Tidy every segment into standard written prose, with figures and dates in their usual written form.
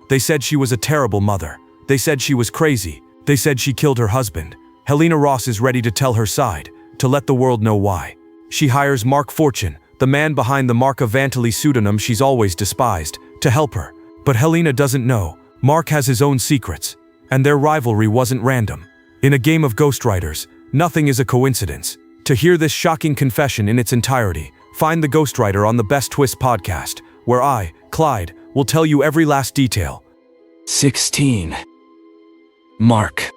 They said she was a terrible mother. They said she was crazy. They said she killed her husband. Helena Ross is ready to tell her side, to let the world know why. She hires Mark Fortune, the man behind the Marka Vantly pseudonym she's always despised, to help her. But Helena doesn't know. Mark has his own secrets. And their rivalry wasn't random. In a game of ghostwriters, nothing is a coincidence. To hear this shocking confession in its entirety, find the Ghostwriter on the Best Twist podcast, where I, Clyde, will tell you every last detail. 16. Mark.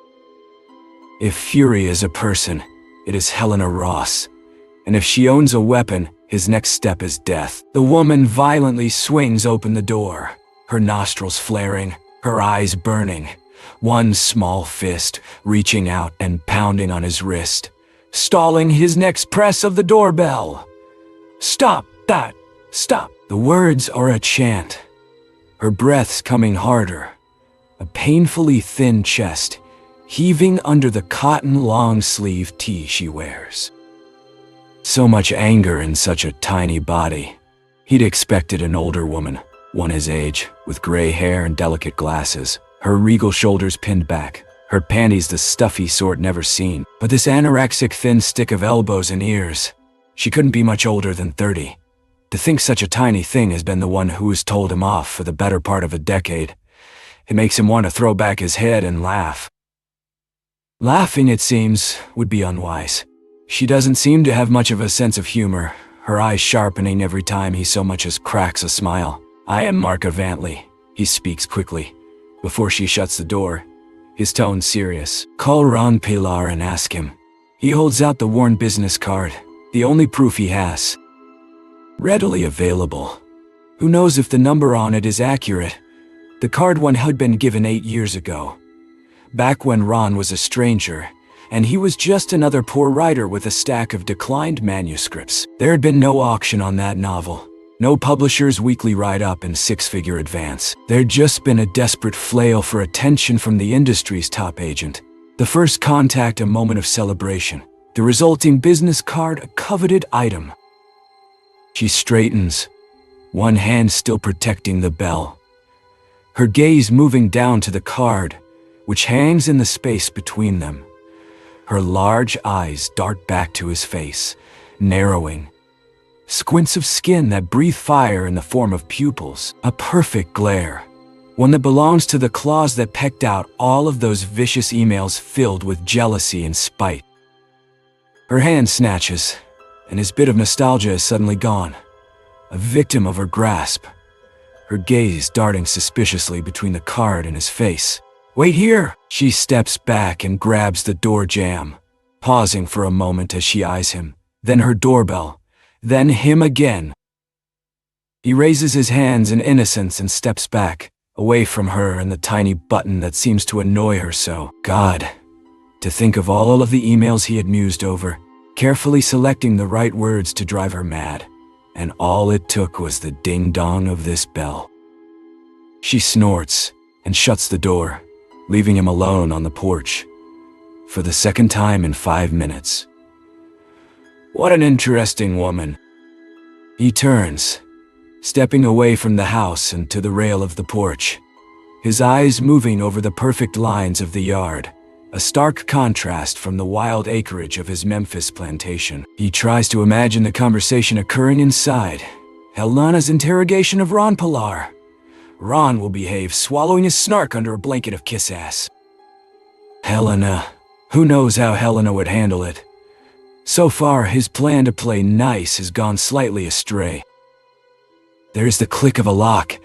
If fury is a person, it is Helena Ross. And if she owns a weapon, his next step is death. The woman violently swings open the door, her nostrils flaring, her eyes burning. One small fist reaching out and pounding on his wrist, stalling his next press of the doorbell. Stop that! Stop! The words are a chant. Her breath's coming harder. A painfully thin chest, heaving under the cotton long-sleeve tee she wears. So much anger in such a tiny body. He'd expected an older woman, one his age, with gray hair and delicate glasses, her regal shoulders pinned back, her panties the stuffy sort never seen. But this anorexic thin stick of elbows and ears, she couldn't be much older than 30. To think such a tiny thing has been the one who's told him off for the better part of a decade. It makes him want to throw back his head and laugh. Laughing, it seems, would be unwise. She doesn't seem to have much of a sense of humor, her eyes sharpening every time he so much as cracks a smile. I am Marka Vantly, he speaks quickly. Before she shuts the door, his tone serious. Call Ron Pilar and ask him. He holds out the worn business card, the only proof he has. Readily available. Who knows if the number on it is accurate? The card one had been given 8 years ago. Back when Ron was a stranger, and he was just another poor writer with a stack of declined manuscripts. There had been no auction on that novel. No publisher's weekly write-up and six-figure advance. There'd just been a desperate flail for attention from the industry's top agent. The first contact a moment of celebration. The resulting business card a coveted item. She straightens, one hand still protecting the bell. Her gaze moving down to the card, which hangs in the space between them. Her large eyes dart back to his face, narrowing. Squints of skin that breathe fire in the form of pupils. A perfect glare. One that belongs to the claws that pecked out all of those vicious emails filled with jealousy and spite. Her hand snatches, and his bit of nostalgia is suddenly gone. A victim of her grasp. Her gaze darting suspiciously between the card and his face. Wait here! She steps back and grabs the door jamb, pausing for a moment as she eyes him. Then her doorbell. Then him again. He raises his hands in innocence and steps back, away from her and the tiny button that seems to annoy her so. God, to think of all of the emails he had mused over, carefully selecting the right words to drive her mad, and all it took was the ding-dong of this bell. She snorts and shuts the door, leaving him alone on the porch, for the second time in 5 minutes. What an interesting woman. He turns, stepping away from the house and to the rail of the porch, his eyes moving over the perfect lines of the yard, a stark contrast from the wild acreage of his Memphis plantation. He tries to imagine the conversation occurring inside. Helena's interrogation of Ron Pilar. Ron will behave, swallowing his snark under a blanket of kiss-ass. Helena. Who knows how Helena would handle it? So far, his plan to play nice has gone slightly astray. There's the click of a lock,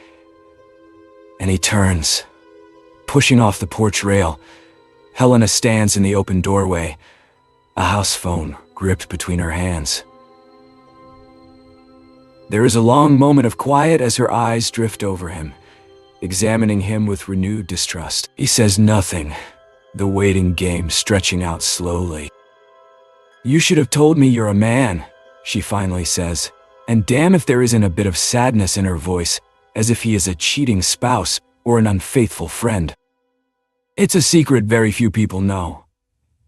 and he turns. Pushing off the porch rail, Helena stands in the open doorway, a house phone gripped between her hands. There is a long moment of quiet as her eyes drift over him, examining him with renewed distrust. He says nothing, the waiting game stretching out slowly. You should have told me you're a man, she finally says, and damn if there isn't a bit of sadness in her voice, as if he is a cheating spouse or an unfaithful friend. It's a secret very few people know.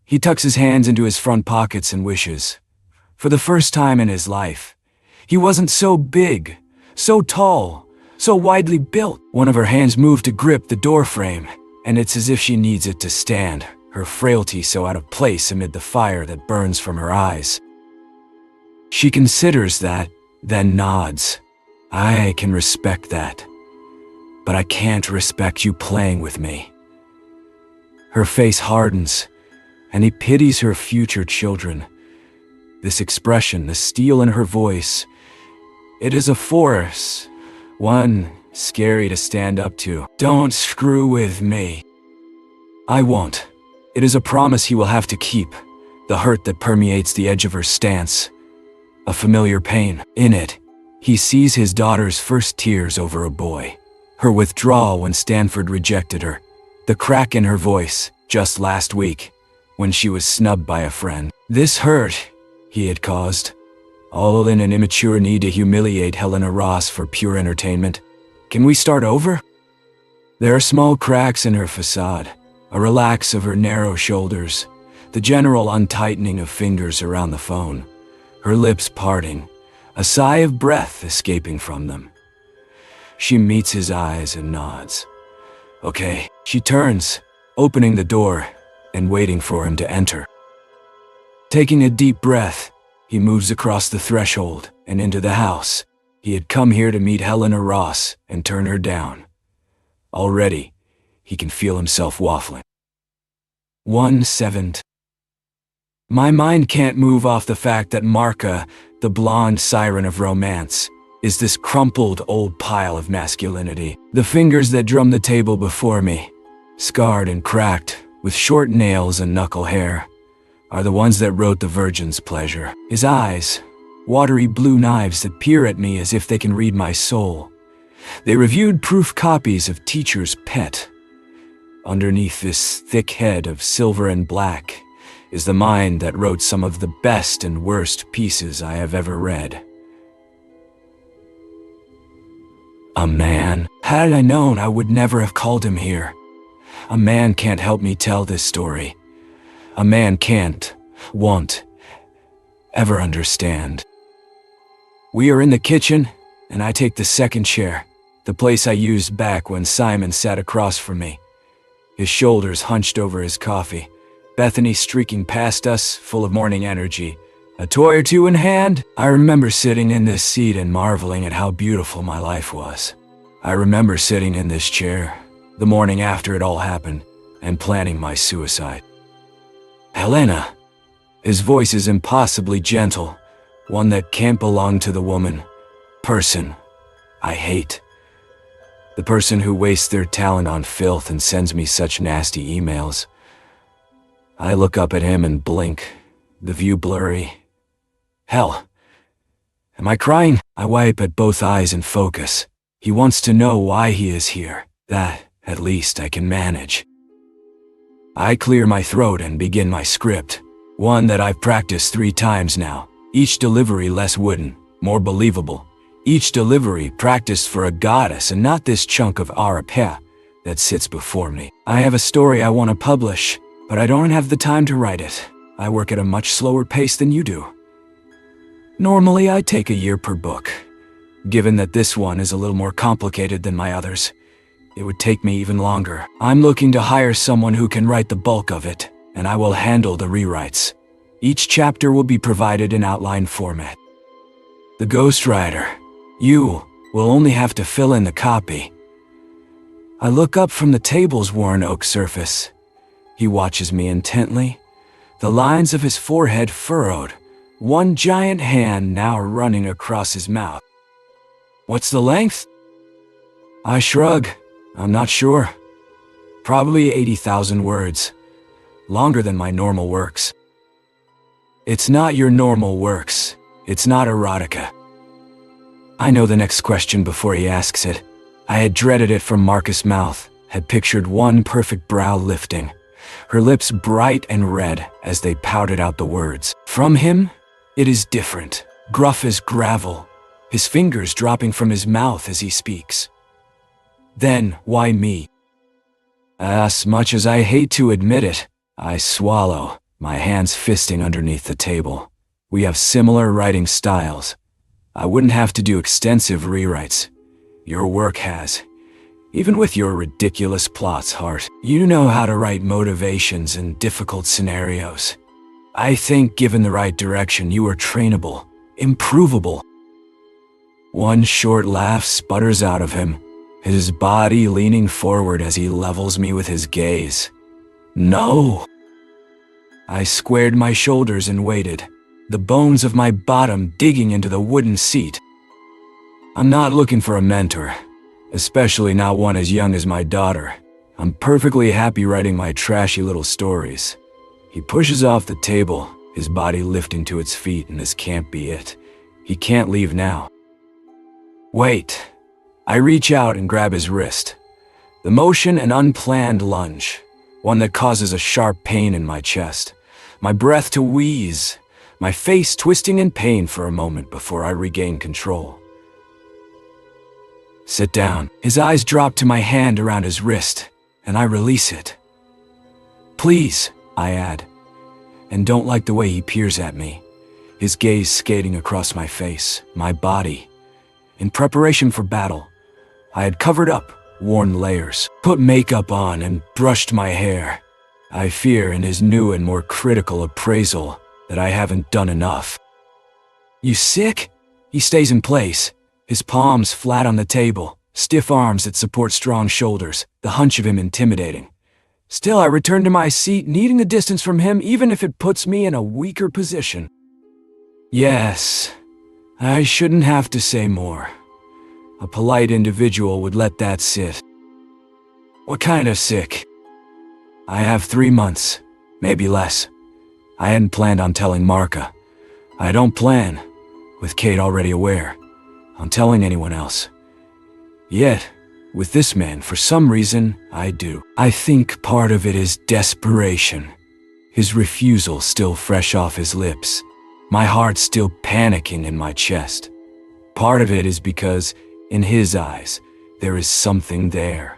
He tucks his hands into his front pockets and wishes. For the first time in his life, he wasn't so big, so tall, so widely built. One of her hands moved to grip the doorframe, and it's as if she needs it to stand, her frailty so out of place amid the fire that burns from her eyes. She considers that, then nods. I can respect that, but I can't respect you playing with me. Her face hardens, and he pities her future children. This expression, the steel in her voice, it is a force, one scary to stand up to. Don't screw with me. I won't. It is a promise he will have to keep, the hurt that permeates the edge of her stance, a familiar pain. In it, he sees his daughter's first tears over a boy, her withdrawal when Stanford rejected her, the crack in her voice just last week when she was snubbed by a friend. This hurt he had caused, all in an immature need to humiliate Helena Ross for pure entertainment. Can we start over? There are small cracks in her facade, a relax of her narrow shoulders, the general untightening of fingers around the phone, her lips parting, a sigh of breath escaping from them. She meets his eyes and nods. Okay, she turns, opening the door and waiting for him to enter. Taking a deep breath, he moves across the threshold and into the house. He had come here to meet Helena Ross and turn her down. Already, he can feel himself waffling. 1/7. My mind can't move off the fact that Marka, the blonde siren of romance, is this crumpled old pile of masculinity. The fingers that drum the table before me, scarred and cracked, with short nails and knuckle hair, are the ones that wrote The Virgin's Pleasure. His eyes, watery blue knives that peer at me as if they can read my soul. They reviewed proof copies of Teacher's Pet. Underneath this thick head of silver and black is the mind that wrote some of the best and worst pieces I have ever read. A man. Had I known, I would never have called him here. A man can't help me tell this story. A man can't, won't, ever understand. We are in the kitchen, and I take the second chair, the place I used back when Simon sat across from me, his shoulders hunched over his coffee, Bethany streaking past us, full of morning energy, a toy or two in hand. I remember sitting in this seat and marveling at how beautiful my life was. I remember sitting in this chair, the morning after it all happened, and planning my suicide. Helena. His voice is impossibly gentle, one that can't belong to the person I hate. The person who wastes their talent on filth and sends me such nasty emails. I look up at him and blink, the view blurry. Hell, am I crying? I wipe at both eyes and focus. He wants to know why he is here. That, at least, I can manage. I clear my throat and begin my script, one that I've practiced 3 times now, each delivery less wooden, more believable. Each delivery practiced for a goddess and not this chunk of arapeh that sits before me. I have a story I want to publish, but I don't have the time to write it. I work at a much slower pace than you do. Normally, I take a year per book. Given that this one is a little more complicated than my others, it would take me even longer. I'm looking to hire someone who can write the bulk of it, and I will handle the rewrites. Each chapter will be provided in outline format. The ghostwriter. You will only have to fill in the copy. I look up from the table's worn oak surface. He watches me intently, the lines of his forehead furrowed, one giant hand now running across his mouth. What's the length? I shrug. I'm not sure. Probably 80,000 words. Longer than my normal works. It's not your normal works. It's not erotica. I know the next question before he asks it. I had dreaded it from Marka's mouth, had pictured one perfect brow lifting, her lips bright and red as they pouted out the words. From him, it is different, gruff as gravel, his fingers dropping from his mouth as he speaks. Then, why me? As much as I hate to admit it, I swallow, my hands fisting underneath the table. We have similar writing styles. I wouldn't have to do extensive rewrites. Your work has. Even with your ridiculous plots, Hart, you know how to write motivations in difficult scenarios. I think given the right direction, you are trainable, improvable. One short laugh sputters out of him, his body leaning forward as he levels me with his gaze. No. I squared my shoulders and waited, the bones of my bottom digging into the wooden seat. I'm not looking for a mentor, especially not one as young as my daughter. I'm perfectly happy writing my trashy little stories. He pushes off the table, his body lifting to its feet, and this can't be it. He can't leave now. Wait. I reach out and grab his wrist. The motion an unplanned lunge, one that causes a sharp pain in my chest. My breath to wheeze, my face twisting in pain for a moment before I regain control. Sit down. His eyes drop to my hand around his wrist, and I release it. Please, I add, and don't like the way he peers at me, his gaze skating across my face, my body. In preparation for battle, I had covered up, worn layers, put makeup on, and brushed my hair. I fear in his new and more critical appraisal that I haven't done enough. You sick? He stays in place, his palms flat on the table, stiff arms that support strong shoulders, the hunch of him intimidating. Still, I return to my seat, needing the distance from him even if it puts me in a weaker position. Yes, I shouldn't have to say more. A polite individual would let that sit. What kind of sick? I have 3 months, maybe less. I hadn't planned on telling Marka. I don't plan, with Kate already aware, on telling anyone else. Yet, with this man, for some reason, I do. I think part of it is desperation. His refusal still fresh off his lips. My heart still panicking in my chest. Part of it is because, in his eyes, there is something there.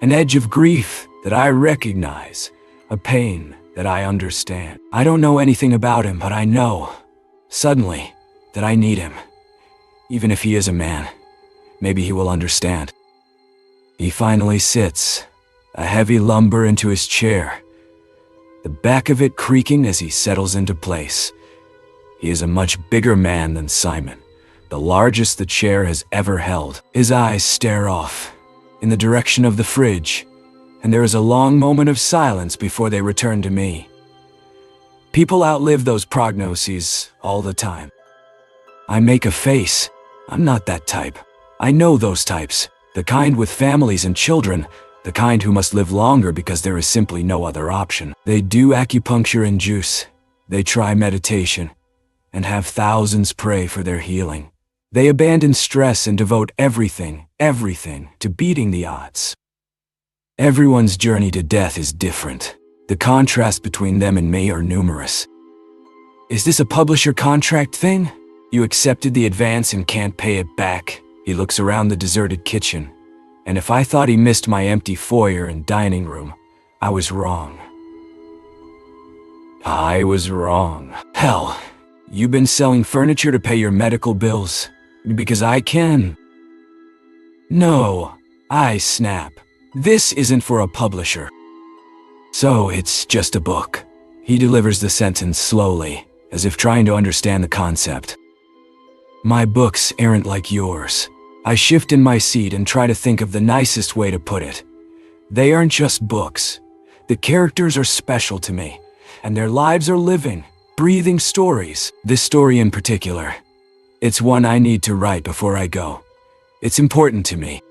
An edge of grief that I recognize. A pain that I understand. I don't know anything about him, but I know, suddenly, that I need him. Even if he is a man, maybe he will understand. He finally sits, a heavy lumber into his chair, the back of it creaking as he settles into place. He is a much bigger man than Simon, the largest the chair has ever held. His eyes stare off, in the direction of the fridge, and there is a long moment of silence before they return to me. People outlive those prognoses all the time. I make a face. I'm not that type. I know those types, the kind with families and children, the kind who must live longer because there is simply no other option. They do acupuncture and juice. They try meditation, and have thousands pray for their healing. They abandon stress and devote everything to beating the odds. Everyone's journey to death is different. The contrasts between them and me are numerous. Is this a publisher contract thing? You accepted the advance and can't pay it back. He looks around the deserted kitchen, and if I thought he missed my empty foyer and dining room, I was wrong. I was wrong. Hell, you've been selling furniture to pay your medical bills, because I can. No, I snap. This isn't for a publisher. So it's just a book. He delivers the sentence slowly, as if trying to understand the concept. My books aren't like yours. I shift in my seat and try to think of the nicest way to put it. They aren't just books. The characters are special to me, and their lives are living, breathing stories. This story in particular, it's one I need to write before I go. It's important to me.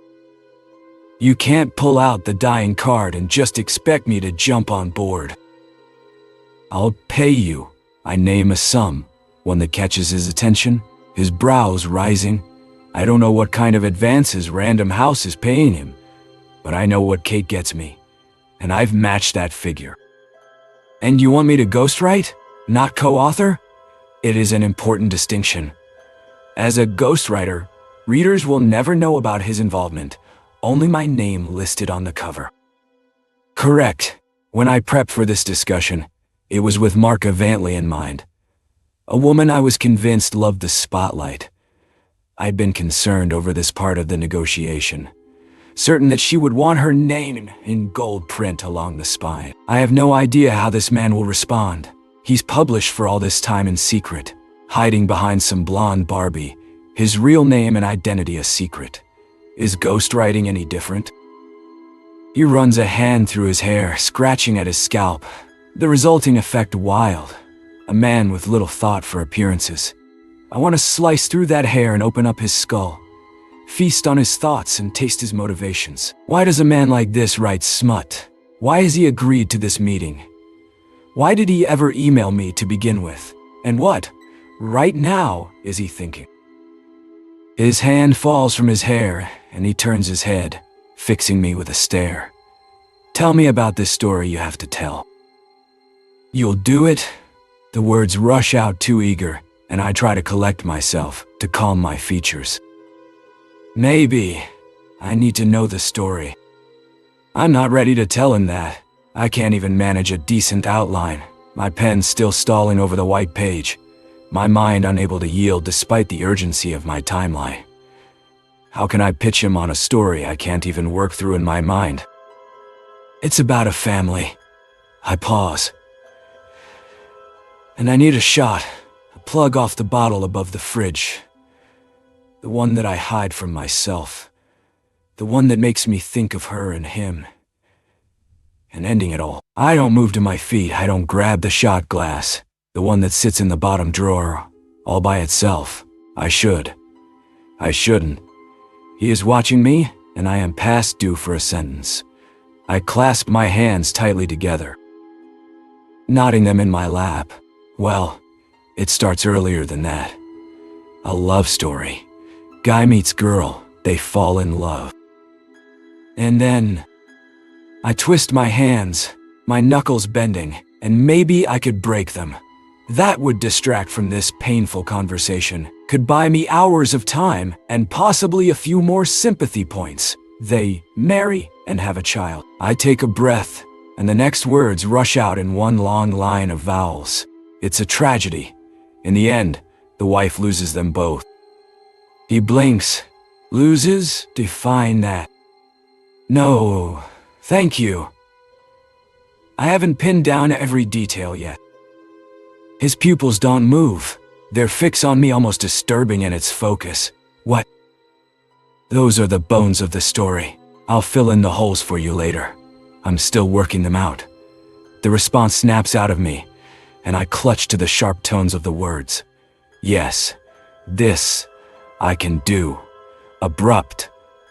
You can't pull out the dying card and just expect me to jump on board. I'll pay you. I name a sum, one that catches his attention, his brows rising. I don't know what kind of advances Random House is paying him, but I know what Kate gets me, and I've matched that figure. And you want me to ghostwrite, not co-author? It is an important distinction. As a ghostwriter, readers will never know about his involvement, only my name listed on the cover. Correct. When I prepped for this discussion, it was with Marka Vantly in mind. A woman I was convinced loved the spotlight. I'd been concerned over this part of the negotiation, certain that she would want her name in gold print along the spine. I have no idea how this man will respond. He's published for all this time in secret, hiding behind some blonde Barbie, his real name and identity a secret. Is ghostwriting any different? He runs a hand through his hair, scratching at his scalp, the resulting effect wild. A man with little thought for appearances. I want to slice through that hair and open up his skull, feast on his thoughts and taste his motivations. Why does a man like this write smut? Why has he agreed to this meeting? Why did he ever email me to begin with? And what, right now, is he thinking? His hand falls from his hair, and he turns his head, fixing me with a stare. Tell me about this story you have to tell. You'll do it? The words rush out too eager, and I try to collect myself, to calm my features. Maybe. I need to know the story. I'm not ready to tell him that. I can't even manage a decent outline, my pen still stalling over the white page, my mind unable to yield despite the urgency of my timeline. How can I pitch him on a story I can't even work through in my mind? It's about a family. I pause. And I need a shot, a plug off the bottle above the fridge. The one that I hide from myself. The one that makes me think of her and him. And ending it all. I don't move to my feet, I don't grab the shot glass. The one that sits in the bottom drawer, all by itself. I should. I shouldn't. He is watching me, and I am past due for a sentence. I clasp my hands tightly together, knotting them in my lap. Well, it starts earlier than that. A love story. Guy meets girl, they fall in love. And then, I twist my hands, my knuckles bending, and maybe I could break them. That would distract from this painful conversation, could buy me hours of time, and possibly a few more sympathy points. They marry and have a child. I take a breath, and the next words rush out in one long line of vowels. It's a tragedy. In the end, the wife loses them both. He blinks. Loses? Define that. No, thank you. I haven't pinned down every detail yet. His pupils don't move. Their fix on me almost disturbing in its focus. What? Those are the bones of the story. I'll fill in the holes for you later. I'm still working them out. The response snaps out of me, and I clutch to the sharp tones of the words. Yes, this I can do. Abrupt,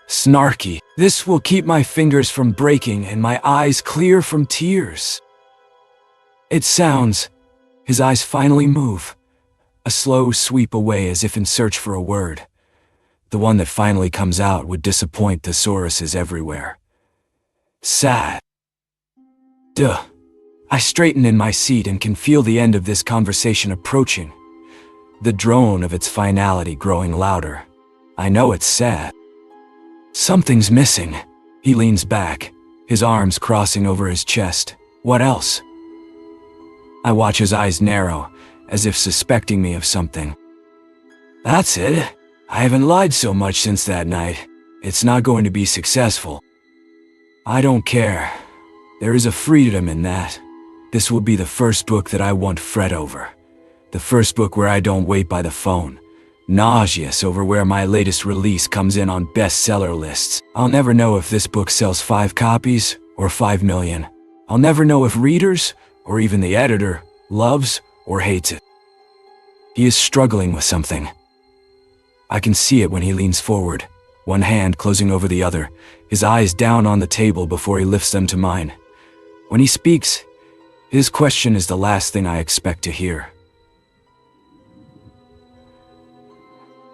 snarky. This will keep my fingers from breaking and my eyes clear from tears. It sounds. His eyes finally move. A slow sweep away as if in search for a word. The one that finally comes out would disappoint thesauruses everywhere. Sad. Duh. I straighten in my seat and can feel the end of this conversation approaching. The drone of its finality growing louder. I know it's sad. Something's missing. He leans back, his arms crossing over his chest. What else? I watch his eyes narrow, as if suspecting me of something. That's it. I haven't lied so much since that night. It's not going to be successful. I don't care. There is a freedom in that. This will be the first book that I won't fret over. The first book where I don't wait by the phone, nauseous over where my latest release comes in on bestseller lists. I'll never know if this book sells 5 copies or 5 million. I'll never know if readers, or even the editor, loves or hates it. He is struggling with something. I can see it when he leans forward, one hand closing over the other, his eyes down on the table before he lifts them to mine. When he speaks, his question is the last thing I expect to hear.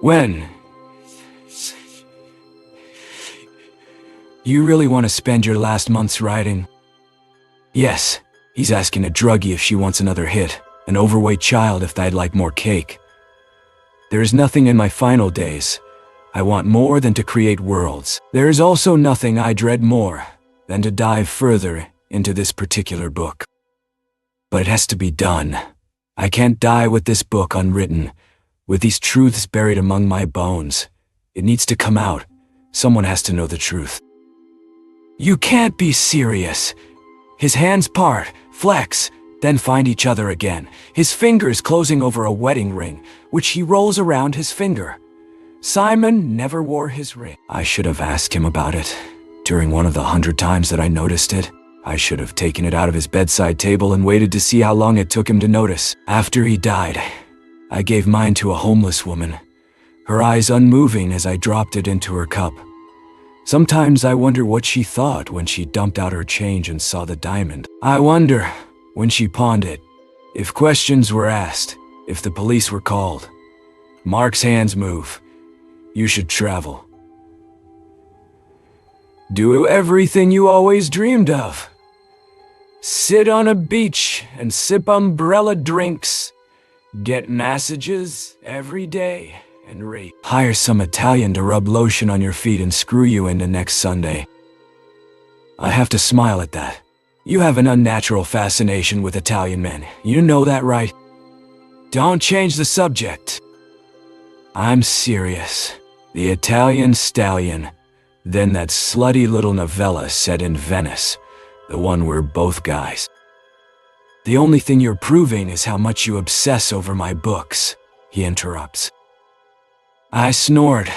When? You really want to spend your last months writing? Yes. He's asking a druggie if she wants another hit, an overweight child if they'd like more cake. There is nothing in my final days I want more than to create worlds. There is also nothing I dread more than to dive further into this particular book. But it has to be done. I can't die with this book unwritten, With these truths buried among my bones, it needs to come out. Someone has to know the truth. You can't be serious. His hands part, flex, then find each other again, his fingers closing over a wedding ring, which he rolls around his finger. Simon never wore his ring. I should have asked him about it. During one of the 100 times that I noticed it, I should have taken it out of his bedside table and waited to see how long it took him to notice. After he died, I gave mine to a homeless woman, her eyes unmoving as I dropped it into her cup. Sometimes I wonder what she thought when she dumped out her change and saw the diamond. I wonder, when she pawned it, if questions were asked, if the police were called. Mark's hands move. You should travel. Do everything you always dreamed of. Sit on a beach and sip umbrella drinks. Get massages every day and read. Hire some Italian to rub lotion on your feet and screw you into next Sunday. I have to smile at that. You have an unnatural fascination with Italian men. You know that, right? Don't change the subject. I'm serious. The Italian stallion. Then that slutty little novella set in Venice. The one where both guys. The only thing you're proving is how much you obsess over my books, he interrupts. I snort,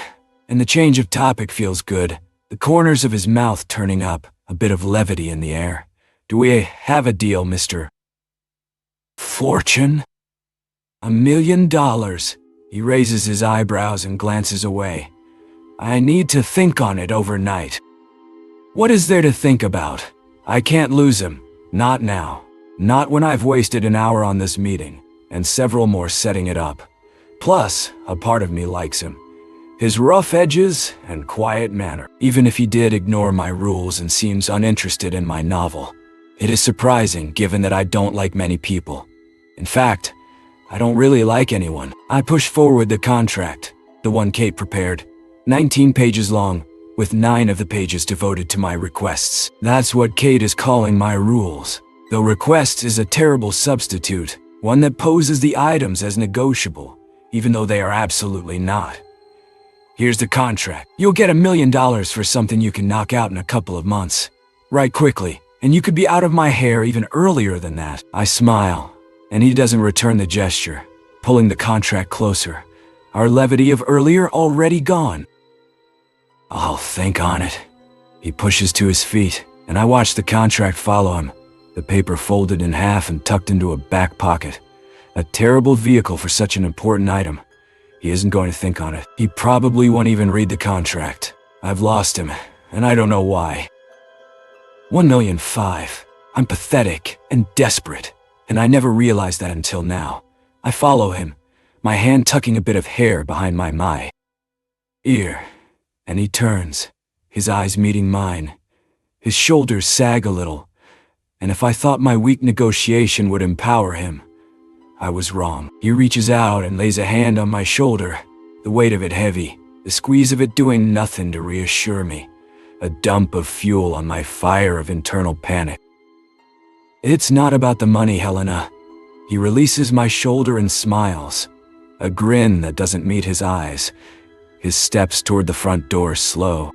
and the change of topic feels good, the corners of his mouth turning up, a bit of levity in the air. Do we have a deal, Mr. Fortune? $1 million. He raises his eyebrows and glances away. I need to think on it overnight. What is there to think about? I can't lose him. Not now. Not when I've wasted an hour on this meeting, and several more setting it up. Plus, a part of me likes him. His rough edges and quiet manner, even if he did ignore my rules and seems uninterested in my novel. It is surprising given that I don't like many people. In fact, I don't really like anyone. I push forward the contract, the one Kate prepared, 19 pages long, with 9 of the pages devoted to my requests. That's what Kate is calling my rules. Though requests is a terrible substitute, one that poses the items as negotiable, even though they are absolutely not. Here's the contract. You'll get $1 million for something you can knock out in a couple of months. Write quickly, and you could be out of my hair even earlier than that. I smile, and he doesn't return the gesture, pulling the contract closer. Our levity of earlier already gone. I'll think on it. He pushes to his feet, and I watch the contract follow him, the paper folded in half and tucked into a back pocket. A terrible vehicle for such an important item. He isn't going to think on it. He probably won't even read the contract. I've lost him, and I don't know why. 1,000,005. I'm pathetic and desperate, and I never realized that until now. I follow him, my hand tucking a bit of hair behind my ear, and he turns, his eyes meeting mine. His shoulders sag a little, and if I thought my weak negotiation would empower him, I was wrong. He reaches out and lays a hand on my shoulder, the weight of it heavy, the squeeze of it doing nothing to reassure me, a dump of fuel on my fire of internal panic. It's not about the money, Helena. He releases my shoulder and smiles, a grin that doesn't meet his eyes, his steps toward the front door slow.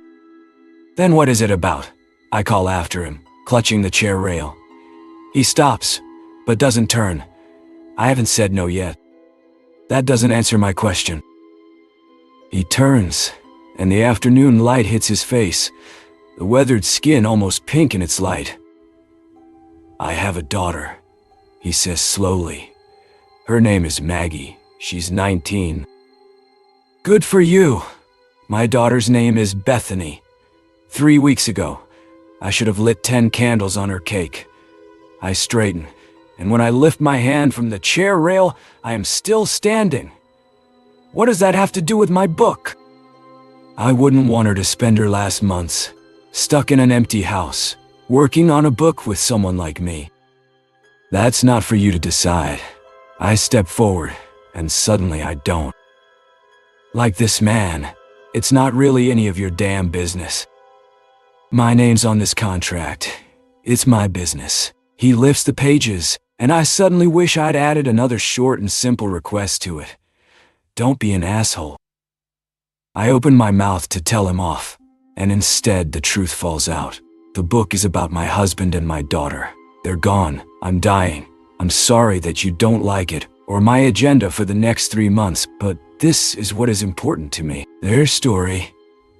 Then what is it about? I call after him, clutching the chair rail. He stops, but doesn't turn. I haven't said no yet. That doesn't answer my question. He turns, and the afternoon light hits his face, the weathered skin almost pink in its light. I have a daughter, he says slowly. Her name is Maggie. She's 19. Good for you. My daughter's name is Bethany. 3 weeks ago, I should have lit 10 candles on her cake. I straighten, and when I lift my hand from the chair rail, I am still standing. What does that have to do with my book? I wouldn't want her to spend her last months stuck in an empty house, working on a book with someone like me. That's not for you to decide. I step forward, and suddenly I don't. Like this man, it's not really any of your damn business. My name's on this contract. It's my business. He lifts the pages, and I suddenly wish I'd added another short and simple request to it. Don't be an asshole. I open my mouth to tell him off, and instead the truth falls out. The book is about my husband and my daughter. They're gone. I'm dying. I'm sorry that you don't like it, or my agenda for the next 3 months, but this is what is important to me. Their story.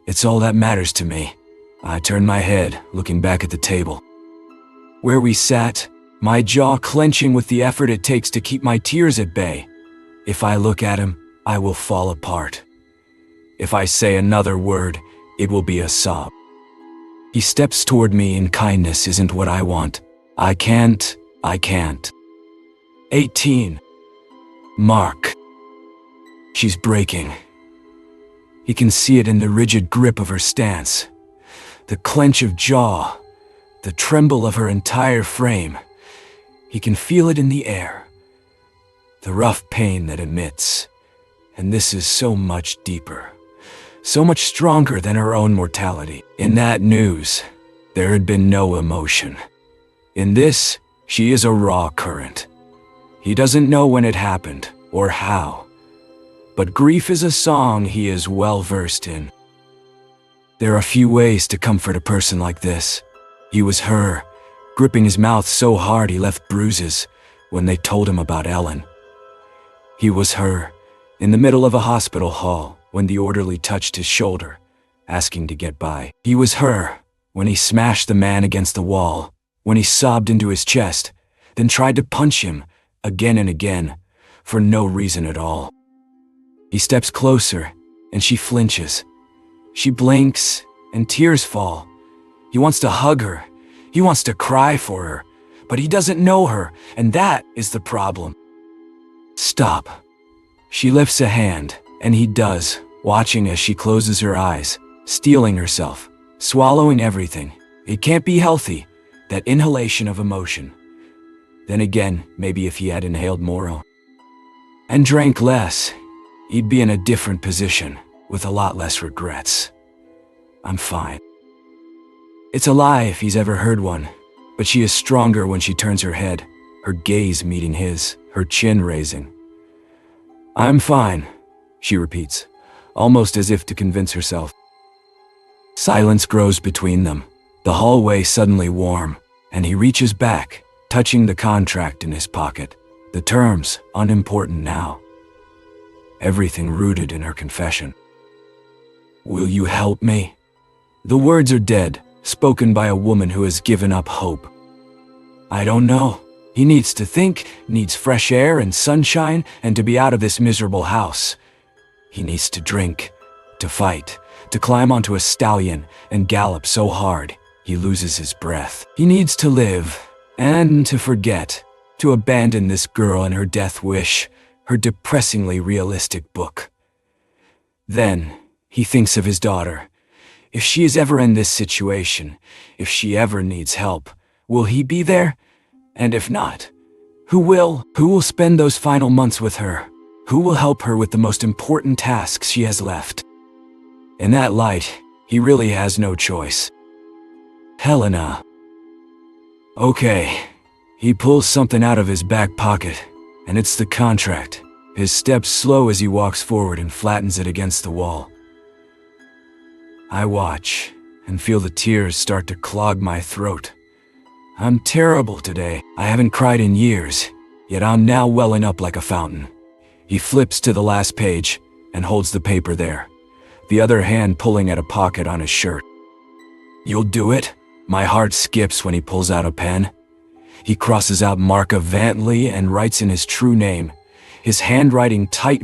It's all that matters to me. I turn my head, looking back at the table. Where we sat, my jaw clenching with the effort it takes to keep my tears at bay. If I look at him, I will fall apart. If I say another word, it will be a sob. He steps toward me and kindness isn't what I want. I can't. 18. Mark. She's breaking. He can see it in the rigid grip of her stance, the clench of jaw, the tremble of her entire frame. He can feel it in the air, the rough pain that emits. And this is so much deeper, so much stronger than her own mortality. In that news, there had been no emotion. In this, she is a raw current. He doesn't know when it happened or how, but grief is a song he is well versed in. There are few ways to comfort a person like this. He was her, gripping his mouth so hard he left bruises when they told him about Ellen. He was her, in the middle of a hospital hall when the orderly touched his shoulder, asking to get by. He was her, when he smashed the man against the wall, when he sobbed into his chest, then tried to punch him again and again, for no reason at all. He steps closer, and she flinches. She blinks, and tears fall. He wants to hug her. He wants to cry for her, but he doesn't know her, and that is the problem. Stop. She lifts a hand, and he does, watching as she closes her eyes, steeling herself, swallowing everything. It can't be healthy, that inhalation of emotion. Then again, maybe if he had inhaled more and drank less, he'd be in a different position, with a lot less regrets. I'm fine. It's a lie if he's ever heard one, but she is stronger when she turns her head, her gaze meeting his, her chin raising. I'm fine, she repeats, almost as if to convince herself. Silence grows between them, the hallway suddenly warm, and he reaches back, touching the contract in his pocket. The terms, unimportant now. Everything rooted in her confession. Will you help me? The words are dead, spoken by a woman who has given up hope. I don't know. He needs to think, needs fresh air and sunshine, and to be out of this miserable house. He needs to drink, to fight, to climb onto a stallion and gallop so hard he loses his breath. He needs to live, and to forget, to abandon this girl and her death wish, her depressingly realistic book. Then, he thinks of his daughter. If she is ever in this situation, if she ever needs help, will he be there? And if not, who will? Who will spend those final months with her? Who will help her with the most important tasks she has left? In that light, he really has no choice. Helena. Okay. He pulls something out of his back pocket, and it's the contract. His steps slow as he walks forward and flattens it against the wall. I watch, and feel the tears start to clog my throat. I'm terrible today. I haven't cried in years, yet I'm now welling up like a fountain. He flips to the last page, and holds the paper there, the other hand pulling at a pocket on his shirt. You'll do it? My heart skips when he pulls out a pen. He crosses out Marka Vantly and writes in his true name, his handwriting tight,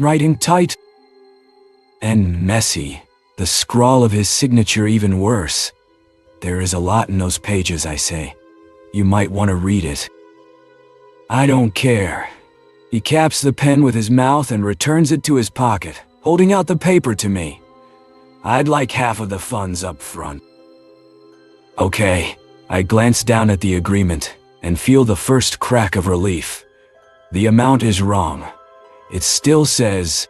and messy, the scrawl of his signature even worse. There is a lot in those pages, I say. You might want to read it. I don't care. He caps the pen with his mouth and returns it to his pocket, holding out the paper to me. I'd like half of the funds up front. Okay, I glance down at the agreement and feel the first crack of relief. The amount is wrong. It still says,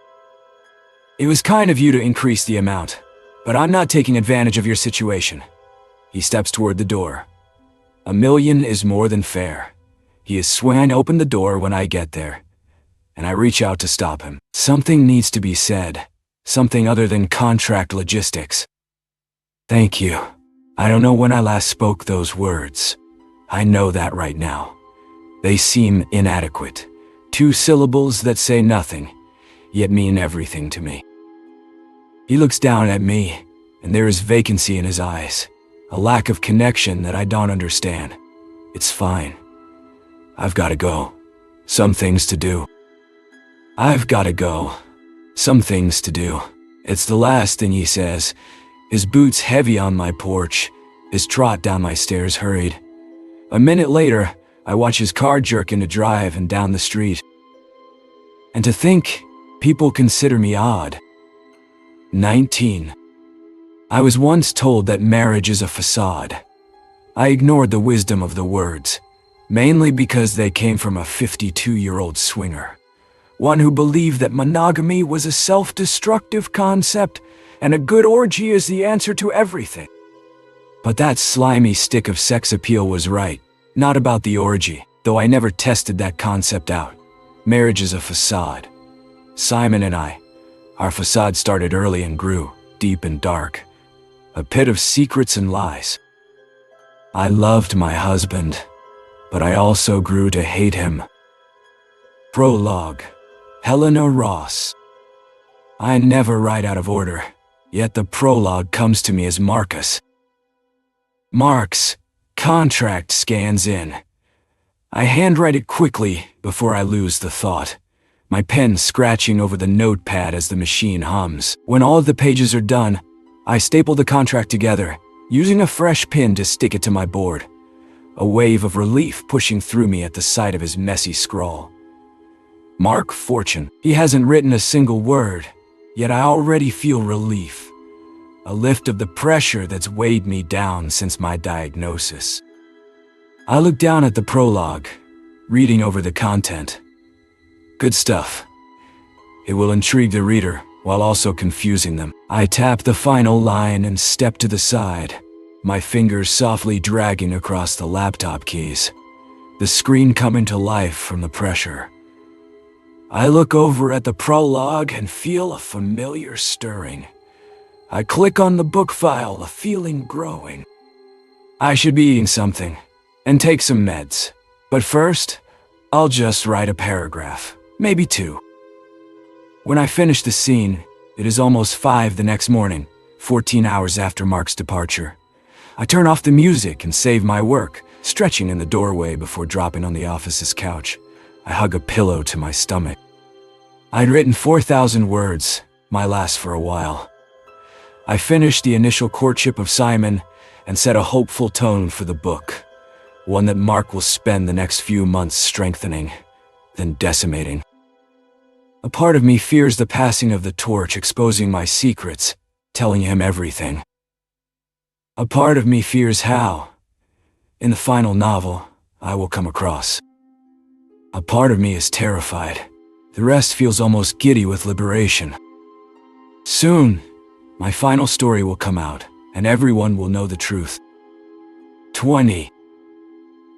"It was kind of you to increase the amount, but I'm not taking advantage of your situation." He steps toward the door. $1 million is more than fair. He is swinging open the door when I get there. and I reach out to stop him. Something needs to be said. Something other than contract logistics. Thank you. I don't know when I last spoke those words. I know that right now. They seem inadequate. 2 syllables that say nothing, yet mean everything to me. He looks down at me, and there is vacancy in his eyes. A lack of connection that I don't understand. It's fine. I've got to go. Some things to do. I've got to go. Some things to do. It's the last thing he says. His boots heavy on my porch, his trot down my stairs hurried. A minute later, I watch his car jerk into drive and down the street. And to think, people consider me odd. 19. I was once told that marriage is a facade. I ignored the wisdom of the words, mainly because they came from a 52-year-old swinger. One who believed that monogamy was a self-destructive concept and a good orgy is the answer to everything. But that slimy stick of sex appeal was right, not about the orgy, though I never tested that concept out. Marriage is a facade. Simon and I, our facade started early and grew, deep and dark. A pit of secrets and lies. I loved my husband, but I also grew to hate him. Prologue. Helena Ross. I never write out of order, yet the prologue comes to me as Marcus. Mark's contract scans in. I handwrite it quickly before I lose the thought, my pen scratching over the notepad as the machine hums. When all of the pages are done, I staple the contract together, using a fresh pin to stick it to my board. A wave of relief pushing through me at the sight of his messy scrawl. Mark Fortune. He hasn't written a single word, yet I already feel relief. A lift of the pressure that's weighed me down since my diagnosis. I look down at the prologue, reading over the content. Good stuff. It will intrigue the reader, while also confusing them. I tap the final line and step to the side, my fingers softly dragging across the laptop keys, the screen coming to life from the pressure. I look over at the prologue and feel a familiar stirring. I click on the book file, a feeling growing. I should be eating something, and take some meds. But first, I'll just write a paragraph, maybe 2. When I finish the scene, it is almost 5 the next morning, 14 hours after Mark's departure. I turn off the music and save my work, stretching in the doorway before dropping on the office's couch. I hug a pillow to my stomach. I'd written 4,000 words, my last for a while. I finished the initial courtship of Simon and set a hopeful tone for the book, one that Mark will spend the next few months strengthening, then decimating. A part of me fears the passing of the torch, exposing my secrets, telling him everything. A part of me fears how, in the final novel, I will come across. A part of me is terrified. The rest feels almost giddy with liberation. Soon, my final story will come out, and everyone will know the truth. 20.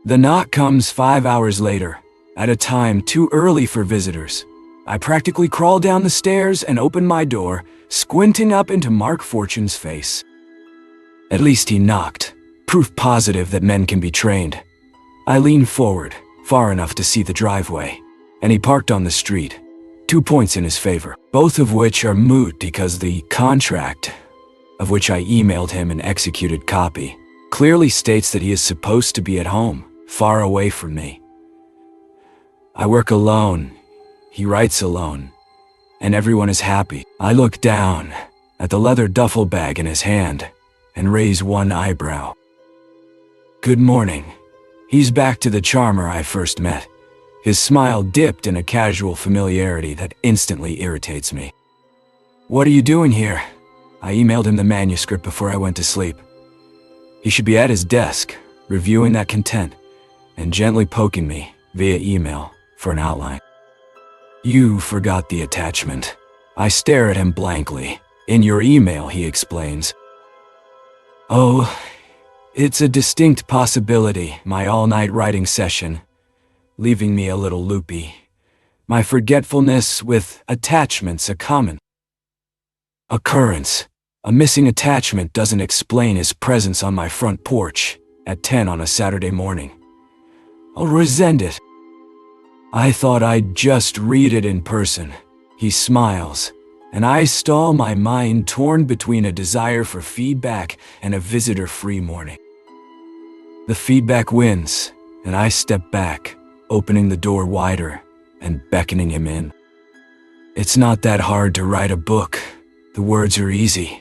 The knock comes 5 hours later, at a time too early for visitors. I practically crawl down the stairs and open my door, squinting up into Mark Fortune's face. At least he knocked, proof positive that men can be trained. I lean forward, far enough to see the driveway, and he parked on the street. 2 points in his favor, both of which are moot because the contract, of which I emailed him an executed copy, clearly states that he is supposed to be at home, far away from me. I work alone, he writes alone, and everyone is happy. I look down at the leather duffel bag in his hand and raise one eyebrow. Good morning. He's back to the charmer I first met. His smile dipped in a casual familiarity that instantly irritates me. What are you doing here? I emailed him the manuscript before I went to sleep. He should be at his desk, reviewing that content, and gently poking me, via email, for an outline. You forgot the attachment. I stare at him blankly. In your email, he explains. Oh, it's a distinct possibility, my all-night writing session, leaving me a little loopy. My forgetfulness with attachments a common occurrence. A missing attachment doesn't explain his presence on my front porch at 10 on a Saturday morning. I'll resent it. I thought I'd just read it in person. He smiles, and I stall, my mind torn between a desire for feedback and a visitor-free morning. The feedback wins, and I step back, opening the door wider and beckoning him in. It's not that hard to write a book. The words are easy.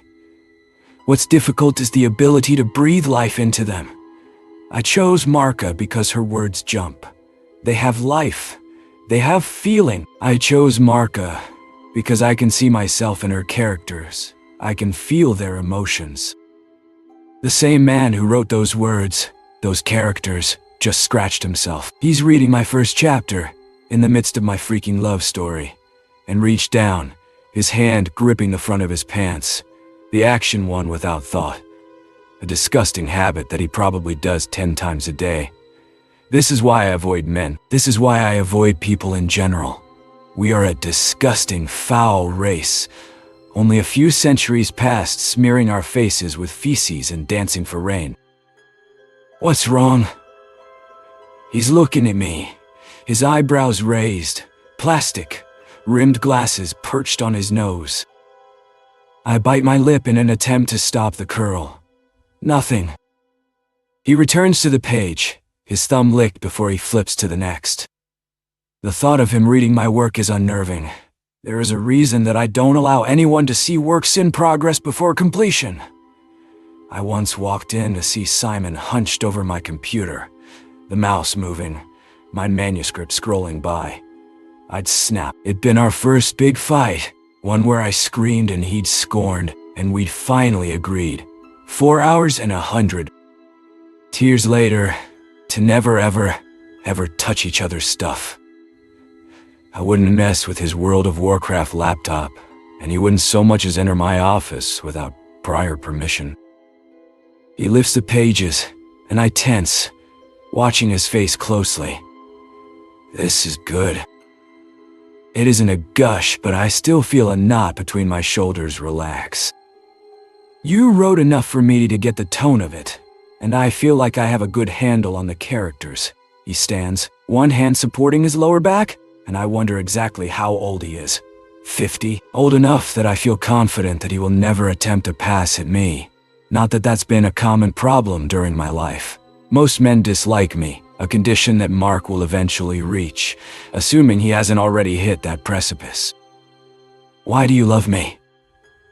What's difficult is the ability to breathe life into them. I chose Marka because her words jump. They have life. They have feeling. I chose Marka because I can see myself in her characters. I can feel their emotions. The same man who wrote those words, those characters, just scratched himself. He's reading my first chapter, in the midst of my freaking love story, and reached down, his hand gripping the front of his pants, the action one without thought. A disgusting habit that he probably does 10 times a day. This is why I avoid men. This is why I avoid people in general. We are a disgusting, foul race. Only a few centuries past, smearing our faces with feces and dancing for rain. What's wrong? He's looking at me, his eyebrows raised, plastic, rimmed glasses perched on his nose. I bite my lip in an attempt to stop the curl. Nothing. He returns to the page, his thumb licked before he flips to the next. The thought of him reading my work is unnerving. There is a reason that I don't allow anyone to see works in progress before completion. I once walked in to see Simon hunched over my computer, the mouse moving, my manuscript scrolling by. I'd snap. It'd been our first big fight, one where I screamed and he'd scorned, and we'd finally agreed. 4 hours and 100 tears later, to never ever touch each other's stuff. I wouldn't mess with his World of Warcraft laptop, and he wouldn't so much as enter my office without prior permission. He lifts the pages, and I tense, watching his face closely. This is good. It isn't a gush, but I still feel a knot between my shoulders relax. You wrote enough for me to get the tone of it, and I feel like I have a good handle on the characters. He stands, one hand supporting his lower back, and I wonder exactly how old he is. 50? Old enough that I feel confident that he will never attempt to pass at me. Not that that's been a common problem during my life. Most men dislike me, a condition that Mark will eventually reach, assuming he hasn't already hit that precipice. Why do you love me?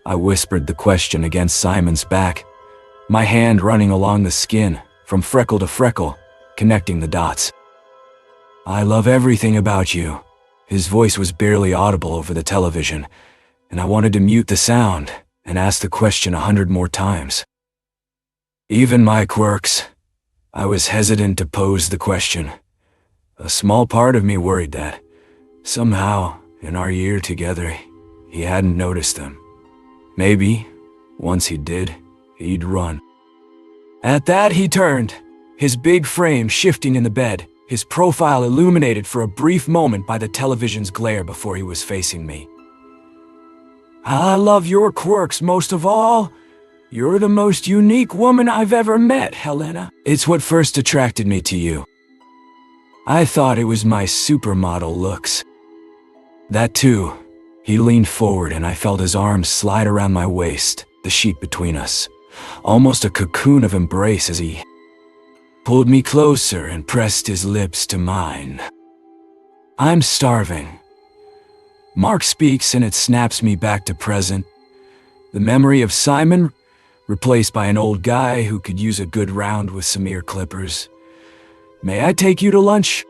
I whispered the question against Simon's back, my hand running along the skin, from freckle to freckle, connecting the dots. I love everything about you. His voice was barely audible over the television, and I wanted to mute the sound and ask the question 100 more times. Even my quirks. I was hesitant to pose the question. A small part of me worried that, somehow, in our year together, he hadn't noticed them. Maybe, once he did, he'd run. At that, he turned, his big frame shifting in the bed, his profile illuminated for a brief moment by the television's glare before he was facing me. I love your quirks most of all. You're the most unique woman I've ever met, Helena. It's what first attracted me to you. I thought it was my supermodel looks. That too. He leaned forward and I felt his arms slide around my waist, the sheet between us. Almost a cocoon of embrace as he pulled me closer and pressed his lips to mine. I'm starving. Mark speaks and it snaps me back to present. The memory of Simon, replaced by an old guy who could use a good round with some ear clippers. May I take you to lunch?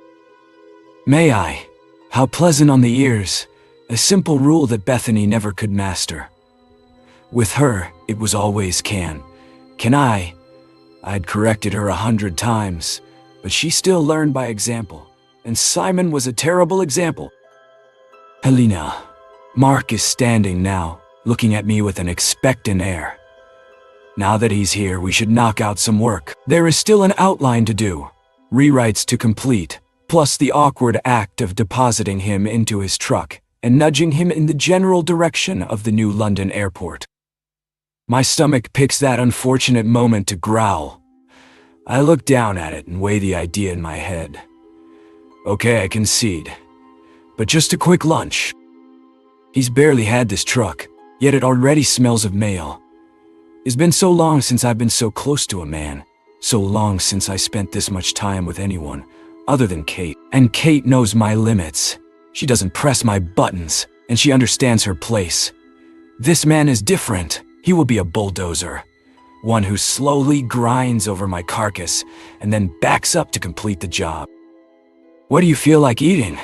May I? How pleasant on the ears. A simple rule that Bethany never could master. With her, it was always can. Can I? I'd corrected her 100 times, but she still learned by example, and Simon was a terrible example. Helena. Mark is standing now, looking at me with an expectant air. Now that he's here, we should knock out some work. There is still an outline to do, rewrites to complete, plus the awkward act of depositing him into his truck and nudging him in the general direction of the new London airport. My stomach picks that unfortunate moment to growl. I look down at it and weigh the idea in my head. Okay, I concede. But just a quick lunch. He's barely had this truck, yet it already smells of mail. It's been so long since I've been so close to a man, so long since I spent this much time with anyone other than Kate. And Kate knows my limits. She doesn't press my buttons, and she understands her place. This man is different. He will be a bulldozer. One who slowly grinds over my carcass and then backs up to complete the job. What do you feel like eating?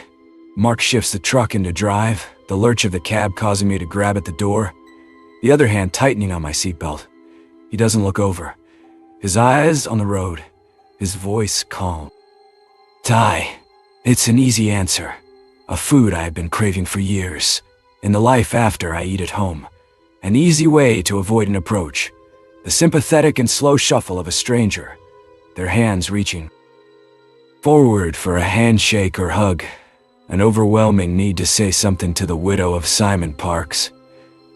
Mark shifts the truck into drive, the lurch of the cab causing me to grab at the door, the other hand tightening on my seatbelt. He doesn't look over. His eyes on the road, his voice calm. Thai. It's an easy answer. A food I have been craving for years. In the life after I eat at home. An easy way to avoid an approach. The sympathetic and slow shuffle of a stranger. Their hands reaching forward for a handshake or hug. An overwhelming need to say something to the widow of Simon Parks.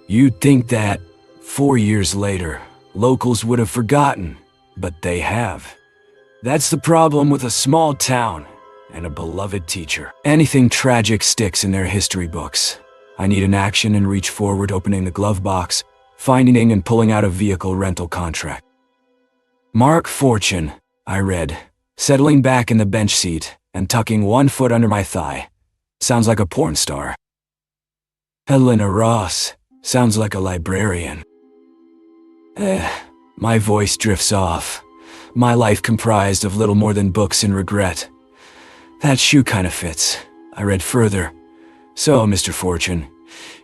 You'd think that, 4 years later, locals would have forgotten, but they have. That's the problem with a small town and a beloved teacher. Anything tragic sticks in their history books. I need an action and reach forward, opening the glove box, finding and pulling out a vehicle rental contract. Mark Fortune, I read, settling back in the bench seat and tucking one foot under my thigh. Sounds like a porn star. Helena Ross, sounds like a librarian. My voice drifts off. My life comprised of little more than books and regret. That shoe kind of fits. I read further. So, Mr. Fortune,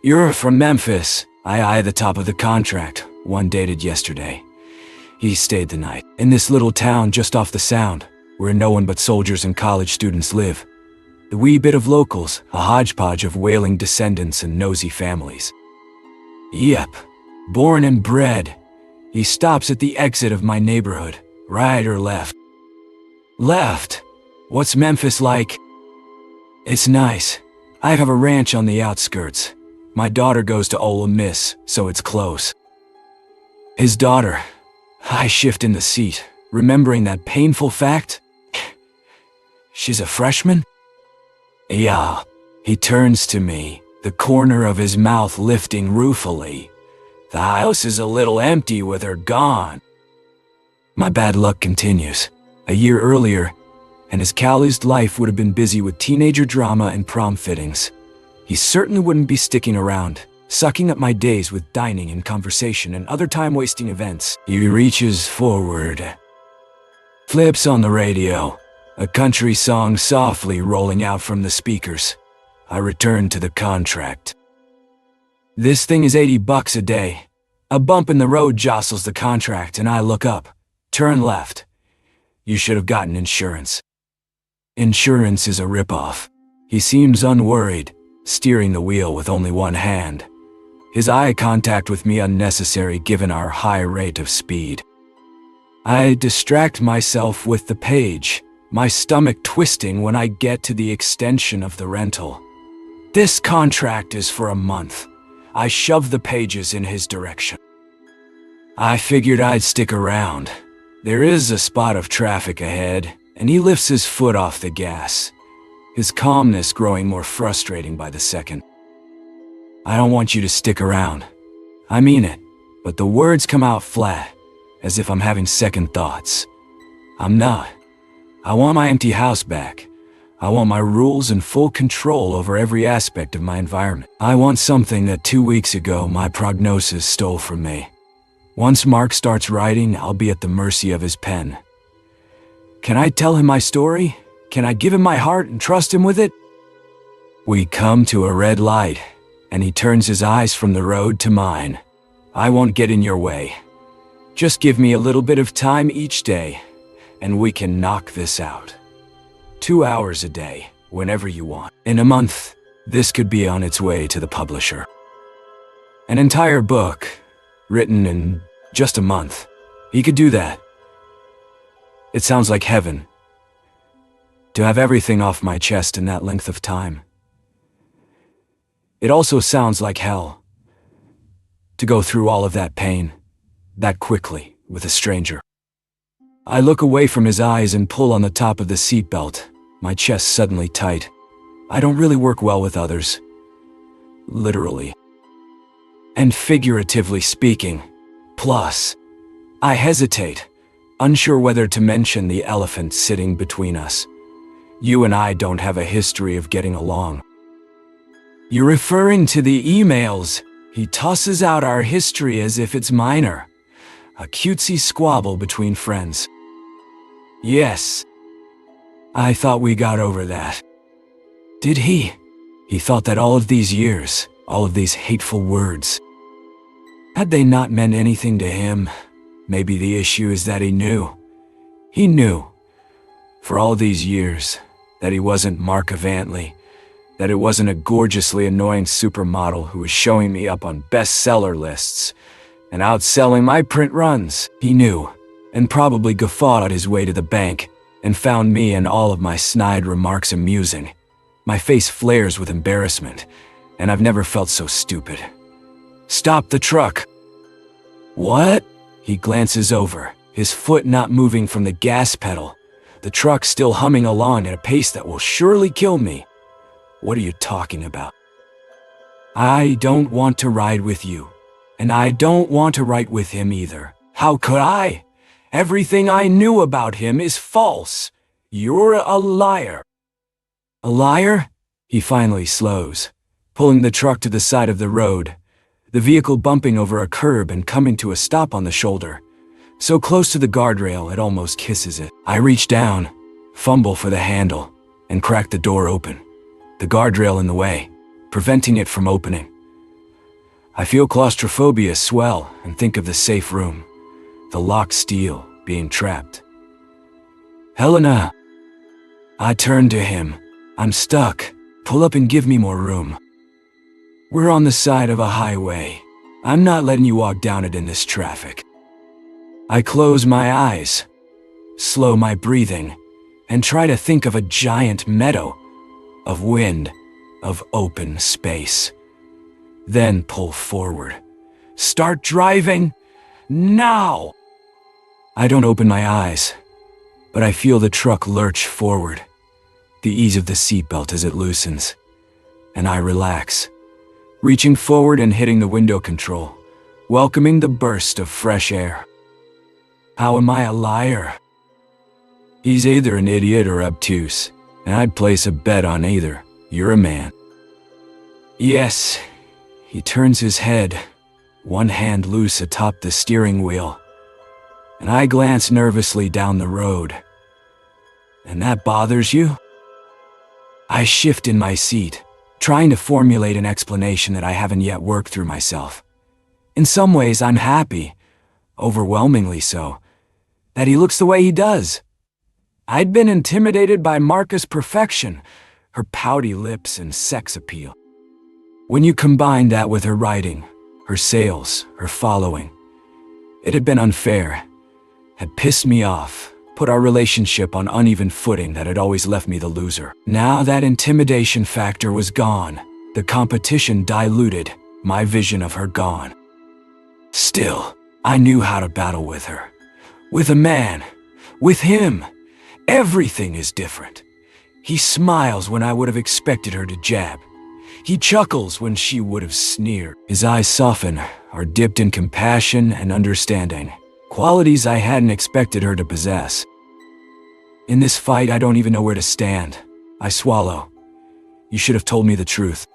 you're from Memphis. I eye the top of the contract, one dated yesterday. He stayed the night in this little town just off the Sound, where no one but soldiers and college students live. The wee bit of locals, a hodgepodge of wailing descendants and nosy families. Yep, born and bred. He stops at the exit of my neighborhood, right or left? Left. What's Memphis like? It's nice. I have a ranch on the outskirts. My daughter goes to Ole Miss, so it's close. His daughter. I shift in the seat, remembering that painful fact. She's a freshman? Yeah. He turns to me, the corner of his mouth lifting ruefully. The house is a little empty with her gone. My bad luck continues. A year earlier, and his calloused life would have been busy with teenager drama and prom fittings. He certainly wouldn't be sticking around, sucking up my days with dining and conversation and other time-wasting events. He reaches forward. Flips on the radio, a country song softly rolling out from the speakers. I return to the contract. This thing is $80 a day. A bump in the road jostles the contract and I look up. Turn left. You should have gotten insurance. Insurance is a ripoff. He seems unworried, steering the wheel with only one hand. His eye contact with me unnecessary given our high rate of speed. I distract myself with the page, my stomach twisting when I get to the extension of the rental. This contract is for a month. I shove the pages in his direction. I figured I'd stick around. There is a spot of traffic ahead, and he lifts his foot off the gas, his calmness growing more frustrating by the second. I don't want you to stick around. I mean it, but the words come out flat, as if I'm having second thoughts. I'm not. I want my empty house back. I want my rules and full control over every aspect of my environment. I want something that 2 weeks ago my prognosis stole from me. Once Mark starts writing, I'll be at the mercy of his pen. Can I tell him my story? Can I give him my heart and trust him with it? We come to a red light, and he turns his eyes from the road to mine. I won't get in your way. Just give me a little bit of time each day, and we can knock this out. 2 hours a day, whenever you want. In a month, this could be on its way to the publisher. An entire book, written in just a month. He could do that. It sounds like heaven. to have everything off my chest in that length of time. It also sounds like hell, to go through all of that pain, that quickly, with a stranger. I look away from his eyes and pull on the top of the seatbelt, my chest suddenly tight. I don't really work well with others. Literally. And figuratively speaking. Plus, I hesitate, unsure whether to mention the elephant sitting between us. You and I don't have a history of getting along. You're referring to the emails. He tosses out our history as if it's minor. A cutesy squabble between friends. Yes. I thought we got over that. Did he? He thought that all of these years, all of these hateful words, had they not meant anything to him? Maybe the issue is that he knew. He knew, for all these years, that he wasn't Marka Vantly, that it wasn't a gorgeously annoying supermodel who was showing me up on bestseller lists and outselling my print runs. He knew, and probably guffawed at his way to the bank, and found me and all of my snide remarks amusing. My face flares with embarrassment, and I've never felt so stupid. Stop the truck. What? He glances over, his foot not moving from the gas pedal, the truck still humming along at a pace that will surely kill me. What are you talking about? I don't want to ride with you, and I don't want to ride with him either. How could I? Everything I knew about him is false. You're a liar. A liar? He finally slows, pulling the truck to the side of the road, the vehicle bumping over a curb and coming to a stop on the shoulder, so close to the guardrail it almost kisses it. I reach down, fumble for the handle, and crack the door open, the guardrail in the way, preventing it from opening. I feel claustrophobia swell and think of the safe room, the locked steel, being trapped. Helena! I turn to him. I'm stuck. Pull up and give me more room. We're on the side of a highway. I'm not letting you walk down it in this traffic. I close my eyes, slow my breathing, and try to think of a giant meadow, of wind, of open space. Then pull forward. Start driving, now! I don't open my eyes, but I feel the truck lurch forward, the ease of the seatbelt as it loosens, and I relax, reaching forward and hitting the window control, welcoming the burst of fresh air. How am I a liar? He's either an idiot or obtuse, and I'd place a bet on either. You're a man. Yes. He turns his head, one hand loose atop the steering wheel, and I glance nervously down the road. And that bothers you? I shift in my seat, trying to formulate an explanation that I haven't yet worked through myself. In some ways, I'm happy, overwhelmingly so, that he looks the way he does. I'd been intimidated by Marka's perfection, her pouty lips and sex appeal. When you combine that with her writing, her sales, her following, it had been unfair, had pissed me off, put our relationship on uneven footing that had always left me the loser. Now that intimidation factor was gone, the competition diluted, my vision of her gone. Still, I knew how to battle with her. With a man, with him, everything is different. He smiles when I would have expected her to jab. He chuckles when she would have sneered. His eyes soften, are dipped in compassion and understanding, qualities I hadn't expected her to possess. In this fight, I don't even know where to stand. I swallow. You should have told me the truth.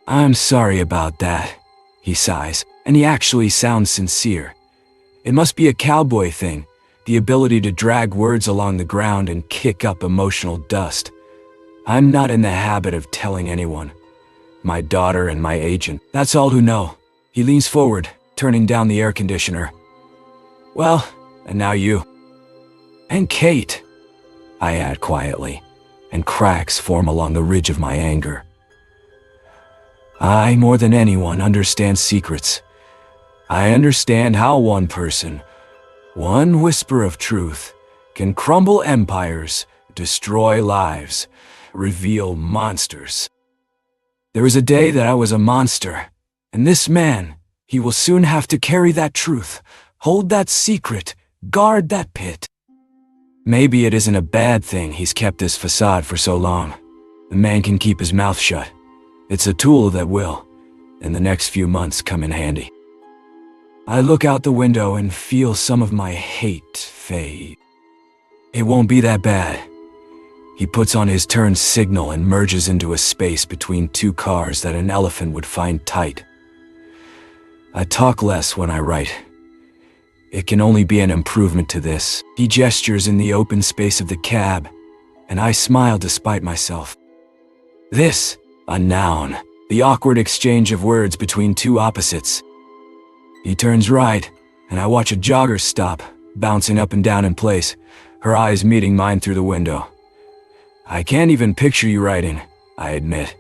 I'm sorry about that, he sighs, and he actually sounds sincere. It must be a cowboy thing, the ability to drag words along the ground and kick up emotional dust. I'm not in the habit of telling anyone. My daughter and my agent, that's all who know. He leans forward, turning down the air conditioner. Well, and now you. And Kate, I add quietly, and cracks form along the ridge of my anger. I, more than anyone, understand secrets. I understand how one person, one whisper of truth, can crumble empires, destroy lives, reveal monsters. There was a day that I was a monster, and this man, he will soon have to carry that truth, hold that secret, guard that pit. Maybe it isn't a bad thing he's kept this facade for so long. The man can keep his mouth shut. It's a tool that will, in the next few months, come in handy. I look out the window and feel some of my hate fade. It won't be that bad. He puts on his turn signal and merges into a space between two cars that an elephant would find tight. I talk less when I write. It can only be an improvement to this. He gestures in the open space of the cab, and I smile despite myself. This, a noun, the awkward exchange of words between two opposites. He turns right, and I watch a jogger stop, bouncing up and down in place, her eyes meeting mine through the window. I can't even picture you writing, I admit.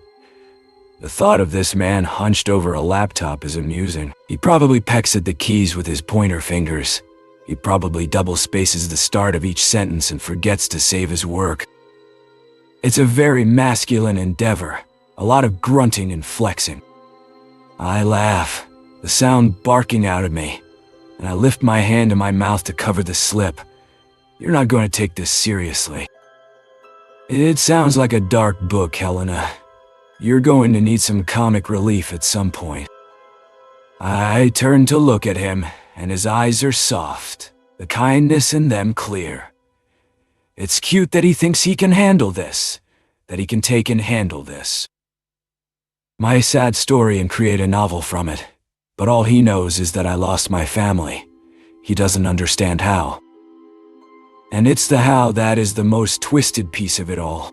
The thought of this man hunched over a laptop is amusing. He probably pecks at the keys with his pointer fingers. He probably double spaces the start of each sentence and forgets to save his work. It's a very masculine endeavor, a lot of grunting and flexing. I laugh, the sound barking out of me, and I lift my hand to my mouth to cover the slip. You're not going to take this seriously. It sounds like a dark book, Helena. You're going to need some comic relief at some point. I turn to look at him, and his eyes are soft, the kindness in them clear. It's cute that he thinks he can handle this, that he can take and handle this. My sad story and create a novel from it, but all he knows is that I lost my family. He doesn't understand how. And it's the how that is the most twisted piece of it all.